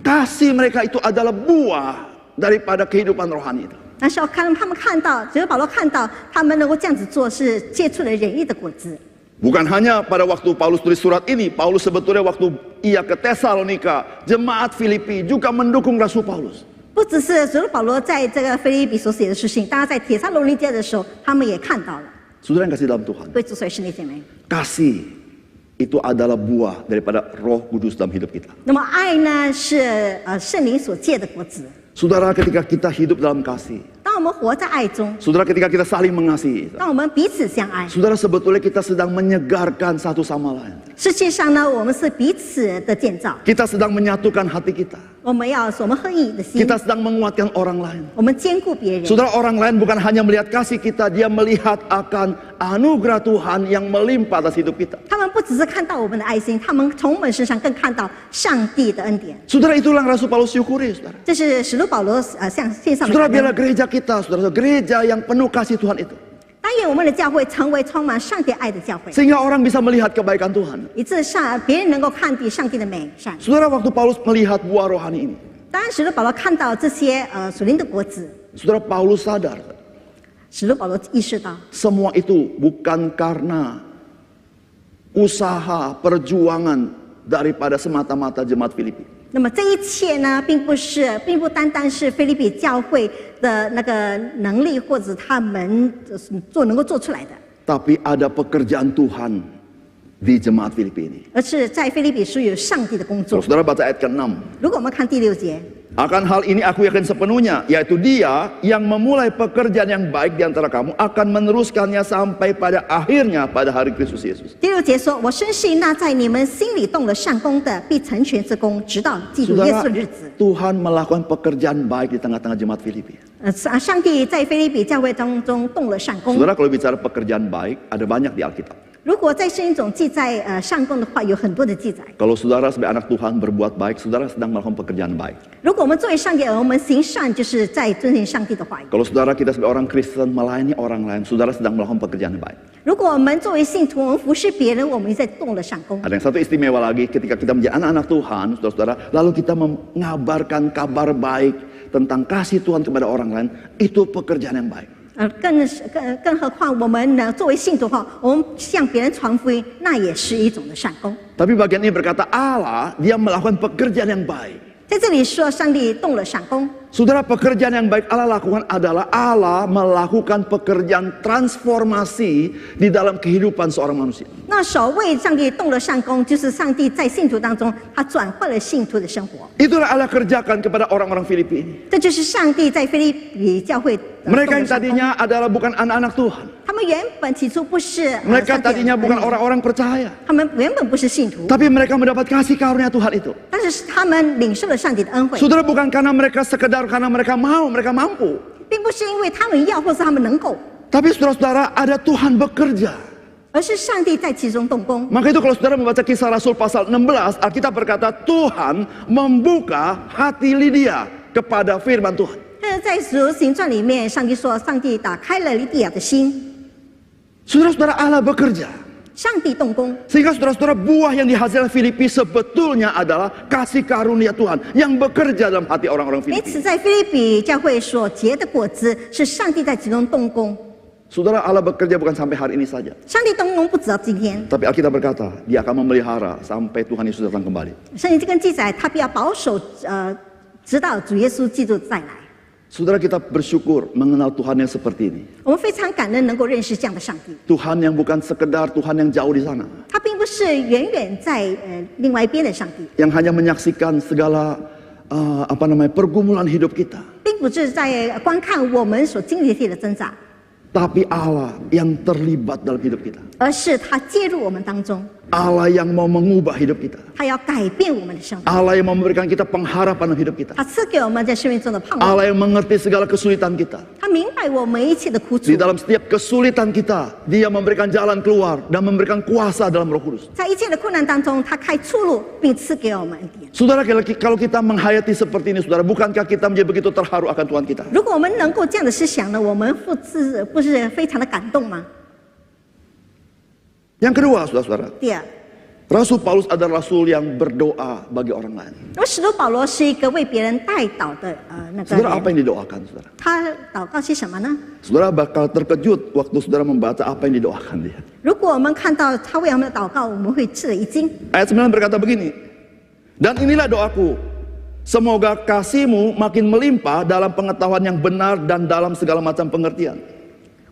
kasih mereka itu adalah buah daripada kehidupan rohani itu. 但是他们看到，使徒保罗看到他们能够这样子做，是结出了仁义的果子。 Bukan hanya pada waktu Paulus tulis surat ini, Paulus sebetulnya waktu ia ke Tesalonika, jemaat Filipi juga mendukung Rasul Paulus. 不只是使徒保罗在这个腓立比所写的书信，当然在帖撒罗尼迦的时候，他们也看到了。 Saudara yang kasih dalam Tuhan, 各位主所兄弟姐妹， kasih itu adalah buah daripada Roh Kudus dalam hidup kita. 那么爱呢是圣灵所结的果子。 Saudara, ketika kita hidup dalam kasih, 当我们活在爱中， saudara ketika kita saling mengasihi, 当我们彼此相爱， saudara sebetulnya kita sedang menyegarkan satu sama lain. 实际上呢，我们是彼此的建造。 Kita sedang menyatukan hati kita. 我们合一的心， Kita sedang menguatkan orang lain. 我们兼顾别人。 Saudara, orang lain bukan hanya melihat kasih kita, dia melihat akan anugerah Tuhan yang melimpah atas hidup kita. 他们不只是看到我们的爱心，他们从我们身上更看到上帝的恩典。 Saudara, itulah yang Rasul Paulus syukuri, saudara. 这是使徒保罗向献上的 Saudara, 感 biarlah 恩。 gereja kita, saudara, gereja yang penuh kasih Tuhan itu. 但愿我们的教会成为充满上帝爱的教会， Sehingga orang bisa melihat kebaikan Tuhan. 以致别人能够看见上帝的美善。 Saudara, waktu Paulus melihat buah rohani ini, 当然，使徒保罗看到这些属灵的果子， saudara, Paulus sadar 使徒保罗意识到， semua itu bukan karena usaha perjuangan daripada semata-mata jemaat Filipi. 那么这一切呢，并不单单是菲利比教会的那个能力或者他们能够做出来的， Tapi ada pekerjaan Tuhan di jemaat Filipi ini. 而是在菲利比书有上帝的工 Kalau 作。 saudara baca ayat ke-6. 如果我们看第6节， Akan hal ini aku yakin sepenuhnya, yaitu Dia yang memulai pekerjaan yang baik di antara kamu akan meneruskannya sampai pada akhirnya pada hari Kristus Yesus. 第6节说：“我深信那在你们心里动了善功的，必成全这功，直到记住耶稣 Saudara, 的日子。 Tuhan melakukan pekerjaan baik di tengah-tengah jemaat Filipi. 上帝在菲利比教会当中动了善功。 Saudara, kalau bicara pekerjaan baik, ada banyak di Alkitab. 如果在圣经中记载善功的话，有很多的记载。 Kalau saudara sebagai anak Tuhan berbuat baik, saudara sedang melakukan pekerjaan baik. 如果我们作为上帝儿，我们行善，就是在遵循上帝的话语。 Kalau saudara kita sebagai orang Kristen melayani orang lain, saudara sedang melakukan pekerjaan yang baik. 如果我们作为信徒，我们服侍别人，我们在动了善功。 Ada yang satu istimewa lagi, ketika kita menjadi anak-anak Tuhan, saudara-saudara, lalu kita mengabarkan kabar baik tentang kasih Tuhan kepada orang lain, itu pekerjaan yang baik. 更何况我们呢，作为信徒哈，我们向别人传福音，那也是一种的善功。 Tapi bagian ini berkata Allah, dia melakukan pekerjaan yang baik. 在这里说，上帝动了善功。 Saudara, pekerjaan yang baik Allah lakukan adalah Allah melakukan pekerjaan transformasi di dalam kehidupan seorang manusia. 那所谓上帝动了善功，就是上帝在信徒当中，他转换了信徒的生活。 Itulah Allah kerjakan kepada orang-orang Filipi ini. 这就是上帝在菲利比教会 Mereka yang tadinya adalah bukan anak-anak Tuhan. 他们原本起初不是 Mereka tadinya bukan orang-orang percaya. 他们原本不是信徒， Tapi mereka mendapat kasih karunia Tuhan itu. 但是他们领受了上帝的恩惠， Saudara, bukan karena mereka sekedar karena mereka mau, mereka mampu. 并不是因为他们要或是他们能够， Tapi saudara-saudara, ada Tuhan bekerja. 而是上帝在其中动工。 Maka itu kalau saudara membaca Kisah Rasul pasal 16, Alkitab berkata Tuhan membuka hati Lydia kepada firman Tuhan. 但是在使徒行传里面，上帝说，上帝打开了利底亚的心， Saudara-saudara, Allah bekerja. 上帝动工。 Sehingga saudara-saudara, buah yang dihasilkan Filipi sebetulnya adalah kasih karunia Tuhan yang bekerja dalam hati orang-orang 因此， Filipi. 在腓立比教会所结的果子，是上帝在其中动工。 Saudara, Allah bekerja bukan sampai hari ini saja. 上帝动工不止到今天， Tapi Alkitab berkata, dia akan memelihara sampai Tuhan Yesus datang kembali. 圣经这跟记载，他必要保守，直到主耶稣基督再来。 Saudara, kita bersyukur mengenal Tuhan yang seperti ini. 我们非常感恩能够认识这样的上帝， Tuhan yang bukan sekedar Tuhan yang jauh di sana. 他并不是远远在另外一边的上帝， Yang hanya menyaksikan segala pergumulan hidup kita. 并不是在观看我们所经历的挣扎， Tapi Allah yang terlibat dalam hidup kita. 而是他介入我们当中， Allah yang mau mengubah hidup kita. 他要改变我们的生活， Allah yang mau memberikan kita pengharapan dalam hidup kita. 他赐给我们在生命中的盼望， Allah yang mengerti segala kesulitan kita. 他明白我们一切的苦楚 Di， dalam setiap kesulitan kita, Dia memberikan jalan keluar dan memberikan kuasa dalam Roh Kudus. 在一切的困难当中，他开出路，并赐给我们恩典。 Saudara, kalau kita menghayati seperti ini, saudara, bukankah kita menjadi begitu terharu akan Tuhan kita? 如果我们能够这样的思想呢，我们不是非常的感动吗？ Yang kedua, saudara-saudara, 第二， Rasul Paulus adalah rasul yang berdoa bagi orang lain. 那么使徒保罗是一个为别人代祷的那个 Saudara, apa 人， yang didoakan, saudara? 他祷告些什么呢？ Saudara bakal terkejut waktu saudara membaca apa yang didoakan dia. 如果我们看到他为我们的祷告，我们会吃了一惊。 Ayat 9 berkata begini, dan inilah doaku, semoga kasihmu makin melimpah dalam pengetahuan yang benar dan dalam segala macam pengertian.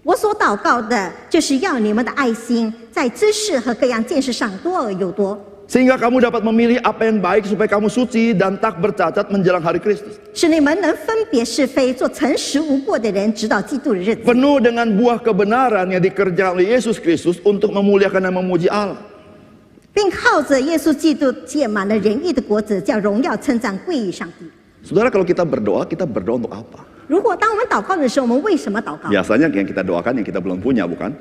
我所祷告的，就是要你们的爱心在知识和各样见识上多而又多， Sehingga kamu dapat memilih apa yang baik supaya kamu suci dan tak bercacat menjelang hari Kristus. 使你们能分别是非，做诚实无过的人，直到基督的日子， Penuh dengan buah kebenaran yang dikerjakan oleh Yesus Kristus untuk memuliakan dan memuji Allah. 并靠着耶稣基督结满了仁义的果子，叫荣耀称赞归于上帝。 Saudara, kalau kita berdoa untuk apa? 如果当我们祷告的时候，我们为什么祷告？ Biasanya yang kita doakan yang kita belum punya, bukan?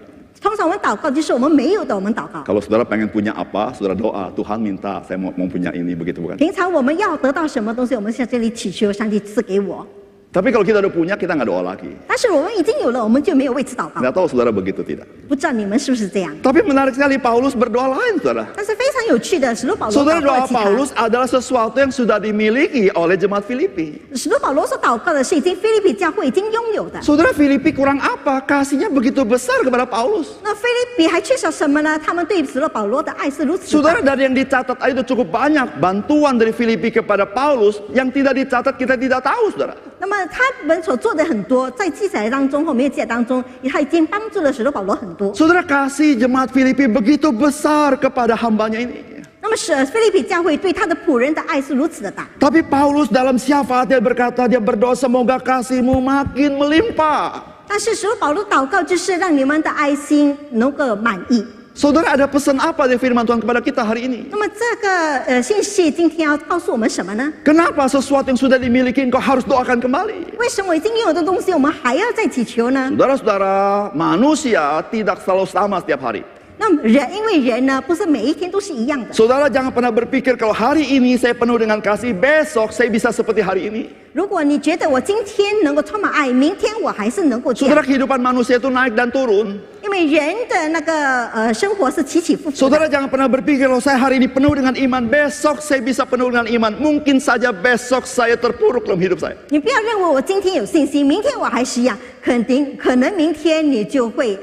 通常我们祷告就是我们没有的，我们祷告。 Kalau saudara pengen punya apa, saudara doa, Tuhan minta saya mau punya ini, begitu bukan? 平常我们要得到什么东西，我们向这里祈求上帝赐给我。 Tapi kalau kita udah punya, kita nggak doa lagi. 但是我们已经有了，我们就没有为此祷告。 Nggak tahu saudara begitu tidak? 不知道你们是不是这样？ Tapi menarik sekali Paulus berdoa lain, saudara. 但是非常有趣的，使徒保罗 Saudara, 祷告 doa 了其他。 Paulus adalah sesuatu yang sudah dimiliki oleh jemaat Filipi. 使徒保罗所祷告的是已经腓立比教会已经拥有的。 Saudara, Filipi kurang apa? Kasihnya begitu besar kepada Paulus. 那腓立比还缺少什么呢？他们对使徒保罗的爱是如此大。 Saudara, dari yang dicatat itu cukup banyak bantuan dari Filipi kepada Paulus yang tidak dicatat kita tidak tahu, saudara. 那么他们所做的很多，在记载当中或没有记载当中，他已经帮助了使徒保罗很多。 Saudara, kasih jemaat Filipi begitu besar kepada hambanya ini. 那么使腓立比教会对他的仆人的爱是如此的大。 Tapi Paulus dalam syafaat dia berkata, dia berdoa semoga kasihmu makin melimpah. 但是使徒保罗祷告就是让你们的爱心能够满意。 Saudara, ada pesan apa dari firman Tuhan kepada kita hari ini? 那么这个信息今天要告诉我们什么呢？ Kenapa sesuatu yang sudah dimiliki engkau harus doakan kembali? 为什么已经拥有的东西我们还要再祈求呢？ Saudara-saudara, manusia tidak selalu sama setiap hari. 那人因为人呢，不是每一天都是一样的。 Saudara jangan pernah berpikir kalau hari ini saya penuh dengan kasih, besok saya bisa seperti hari ini. 如果你觉得我今天能够充满爱，明天我还是能够这 Saudara, 样， kehidupan manusia itu naik dan turun. 因为人的那个生活是起起伏伏的。 Saudara jangan pernah berpikir kalau saya hari ini penuh dengan iman, besok saya bisa penuh dengan iman. Mungkin saja besok saya terpuruk dalam hidup saya. 你不要认为我今天有信心，明天我还是一样，可能明天你就会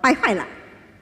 败坏了。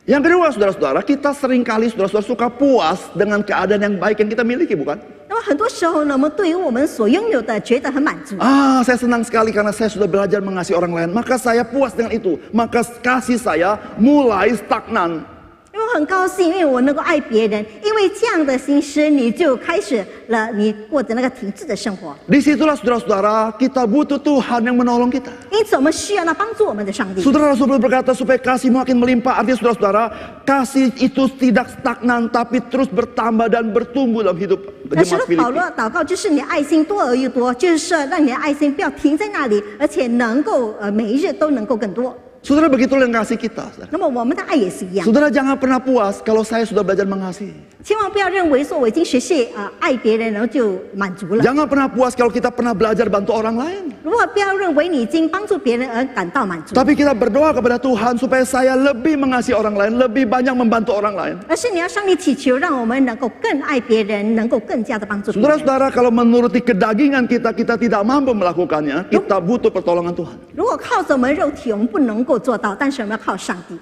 Yang kedua, saudara-saudara, kita seringkali saudara-saudara suka puas dengan keadaan yang baik yang kita miliki, bukan? 那么很多时候呢，我们对于我们所拥有的觉得很满足。 Saya senang sekali karena saya sudah belajar mengasihi orang lain. Maka saya puas dengan itu. Maka kasih saya mulai stagnan. 因为很很高兴，因为我能够爱别人，因为这样的心思，你就开始了你过着那个体制的生活。 Disitulah saudara-saudara, kita butuh Tuhan yang menolong kita. 因此，我们需要那帮助我们的上帝。 Saudara Rasul berkata supaya kasih makin melimpah. Artinya saudara-saudara, kasih itu tidak stagnan tapi terus bertambah dan bertumbuh dalam hidup 那使 jemaat 徒保罗 Filipi. 祷告，就是你的爱心多而又多，就是说让你的爱心不要停在那里，而且能够每一日都能够更多。 Saudara, begitulah yang kasih kita. Saudara. 那么我们的爱也是一样， Saudara jangan pernah puas kalau saya sudah belajar mengasihi. 千万不要认为说我已经学习爱别人，然后就满足了。 Jangan pernah puas kalau kita pernah belajar bantu orang lain. 如果不要认为你已经帮助别人而感到满足， Tapi kita berdoa kepada Tuhan supaya saya lebih mengasihi orang lain, lebih banyak membantu orang lain. 而是你要向你祈求，让我们能够更爱别人，能够更加的帮助别人。 Saudara-saudara, kalau menuruti kedagingan kita, kita tidak mampu melakukannya, kita butuh pertolongan Tuhan. 如果靠着我们肉体，我们不能够做到，但是我们要靠上帝。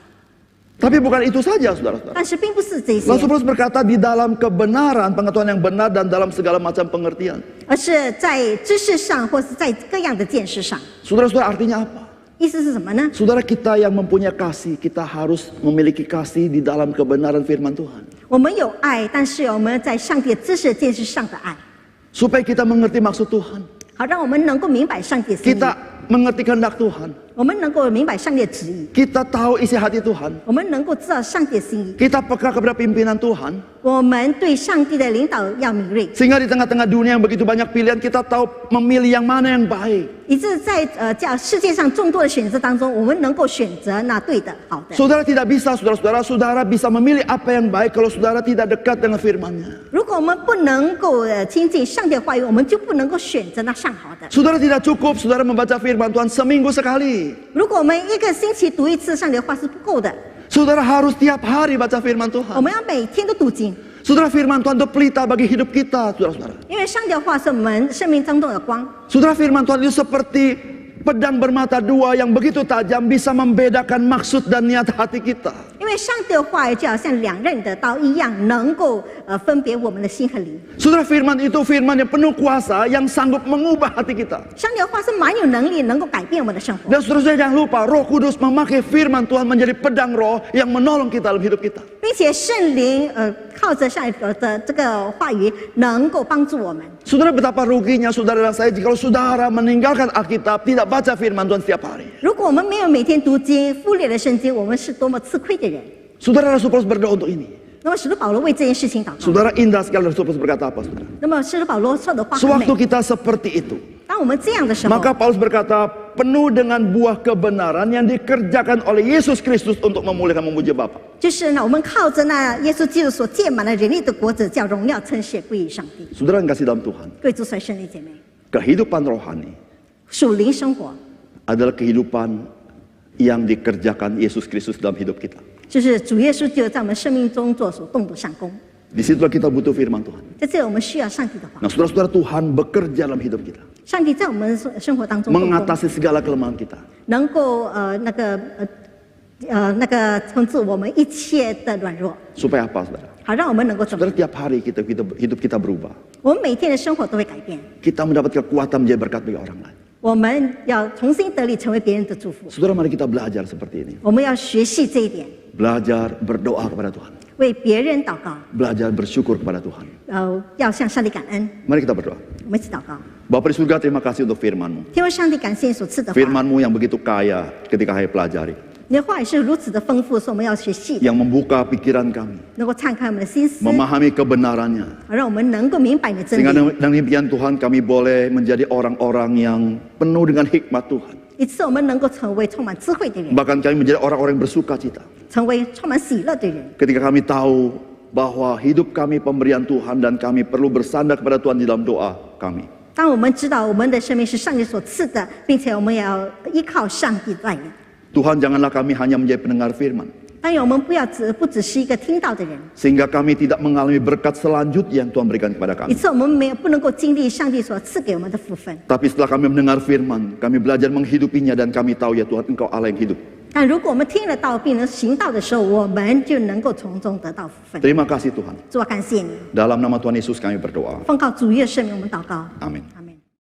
Tapi bukan itu saja, saudara-saudara. 但是并不是这些， Rasul Paulus berkata di dalam kebenaran, pengetahuan yang benar dan dalam segala macam pengertian. 而是在知识上，或是在各样的见识上。 Saudara-saudara, artinya apa? 意思是什么呢？ Saudara, kita yang mempunyai kasih, kita harus memiliki kasih di dalam kebenaran firman Tuhan. 我们有爱，但是我们在上帝的知识见识上的爱， Supaya kita mengerti maksud Tuhan. 好让我们能够明白上帝的心意， Kita mengerti kehendak Tuhan. 我们能够明白上帝的旨意， Kita tahu isi hati Tuhan. 我们能够知道上帝的心意， Kita peka kepada pimpinan Tuhan. 我们对上帝的领导要敏锐， Sehingga di tengah-tengah dunia yang begitu banyak pilihan, kita tahu memilih yang mana yang baik. 以致在叫世界上众多的选择当中，我们能够选择那对的、好的。 Saudara tidak bisa, saudara-saudara, saudara bisa memilih apa yang baik kalau saudara tidak dekat dengan firman-Nya. 如果我们不能够亲近上帝的话语，我们就不能够选择那上好的。 Saudara tidak cukup, saudara membaca firman Tuhan seminggu sekali. 如果我们一个星期读一次上帝的话是不够的， Saudara harus tiap hari baca firman 我 Tuhan. 们要每天都读经， Saudara, firman Tuhan itu pelita bagi hidup kita, saudara-saudara. 因为上帝的话是我们生命当中的光。 Saudara, firman Tuhan itu seperti pedang bermata dua yang begitu tajam bisa membedakan maksud dan niat hati kita. 因为上帝的话语就好像两刃的刀一样，能够分别我们的心和灵。 Saudara, firman itu firman yang penuh kuasa yang sanggup mengubah hati kita. 上帝的话是蛮有能力，能够改变我们的生活。 Dan saudara jangan lupa, Roh Kudus memakai firman Tuhan menjadi pedang roh yang menolong kita dalam hidup kita. 并且圣灵靠着上帝的这个话语，能够帮助我们。 Saudara, betapa ruginya saudara dan saya jika saudara meninggalkan Alkitab, tidak baca firman Tuhan setiap hari. 如果我们没有每天读经，忽略了圣经，我们是多么吃亏的人。 Saudara, Rasul Paulus berdoa untuk ini. 那么使徒保罗为这件事情祷告。 Saudara, indah sekali Rasul Paulus berkata apa, saudara? 那么使徒保罗说的话很美 Sewaktu。kita seperti itu, 当我们这样的时候， maka Paulus berkata, penuh dengan buah kebenaran yang dikerjakan oleh Yesus Kristus untuk memulihkan memuji Bapa. 就是呢，我们靠着那耶稣基督所结满了人力的果子，叫荣耀称谢归于上帝。 Saudara yang kasih dalam Tuhan, 各位主所兄弟姐妹， kehidupan rohani 属灵生活 adalah kehidupan yang dikerjakan Yesus Kristus dalam hidup kita. 就是主耶稣就在我们生命中做所动的善功。 Disitulah kita butuh firman Tuhan. 在这里，我们需要上帝的话。 Nah, saudara-saudara, Tuhan bekerja dalam hidup kita, 上帝在我们生活当中动工， mengatasi segala kelemahan kita. 能够那个控制我们一切的软弱， Supaya apa, saudara? 好让我们能够怎么？ Saudara, tiap hari hidup kita berubah. 我们每天的生活都会改变， Kita mendapat kekuatan menjadi berkat bagi orang lain. 我们要重新得力，成为别人的祝福。 Saudara, mari kita belajar seperti ini. 我们要学习这一点， Belajar berdoa kepada Tuhan. 为别人祷告， Belajar bersyukur kepada Tuhan. 要向上帝感恩。 Mari kita berdoa. 我们一起祷告。 Bapa di surga, terima kasih untuk firman-Mu. 天父上帝，感谢你所赐的话， Firman-Mu yang begitu kaya ketika kami pelajari. 你的话语是如此的丰富，是我们要学习的， Yang membuka pikiran kami. 能够敞开我们的心思， Memahami kebenarannya. 好让我们能够明白你的真 Sehingga 理， dengan demikian Tuhan kami boleh menjadi orang-orang yang penuh dengan hikmat Tuhan. 以致我们能够成为充满智慧的人， Bahkan kami menjadi orang-orang yang bersuka cita. 成为充满喜乐的人。 Ketika kami tahu bahwa hidup kami pemberian Tuhan dan kami perlu bersandar kepada Tuhan di dalam doa kami. 当我们知道我们的生命是上帝所赐的，并且我们要依靠上帝带领。 Tuhan, janganlah kami hanya menjadi pendengar firman. 但愿我们不只是一个听到的人， Sehingga kami tidak mengalami berkat selanjutnya yang Tuhan berikan kepada 以 kami. 致我们不能够经历上帝所赐给我们的福分。 Tapi setelah kami mendengar firman, kami belajar menghidupinya dan kami tahu ya Tuhan, Engkau Allah yang hidup. 但如果我们听了道并能行道的时候，我们就能够从中得到福分。 Terima kasih Tuhan. 主啊，感谢你， Dalam nama Tuhan Yesus kami berdoa. 奉靠主耶稣圣名，我们祷告， Amin. 阿门。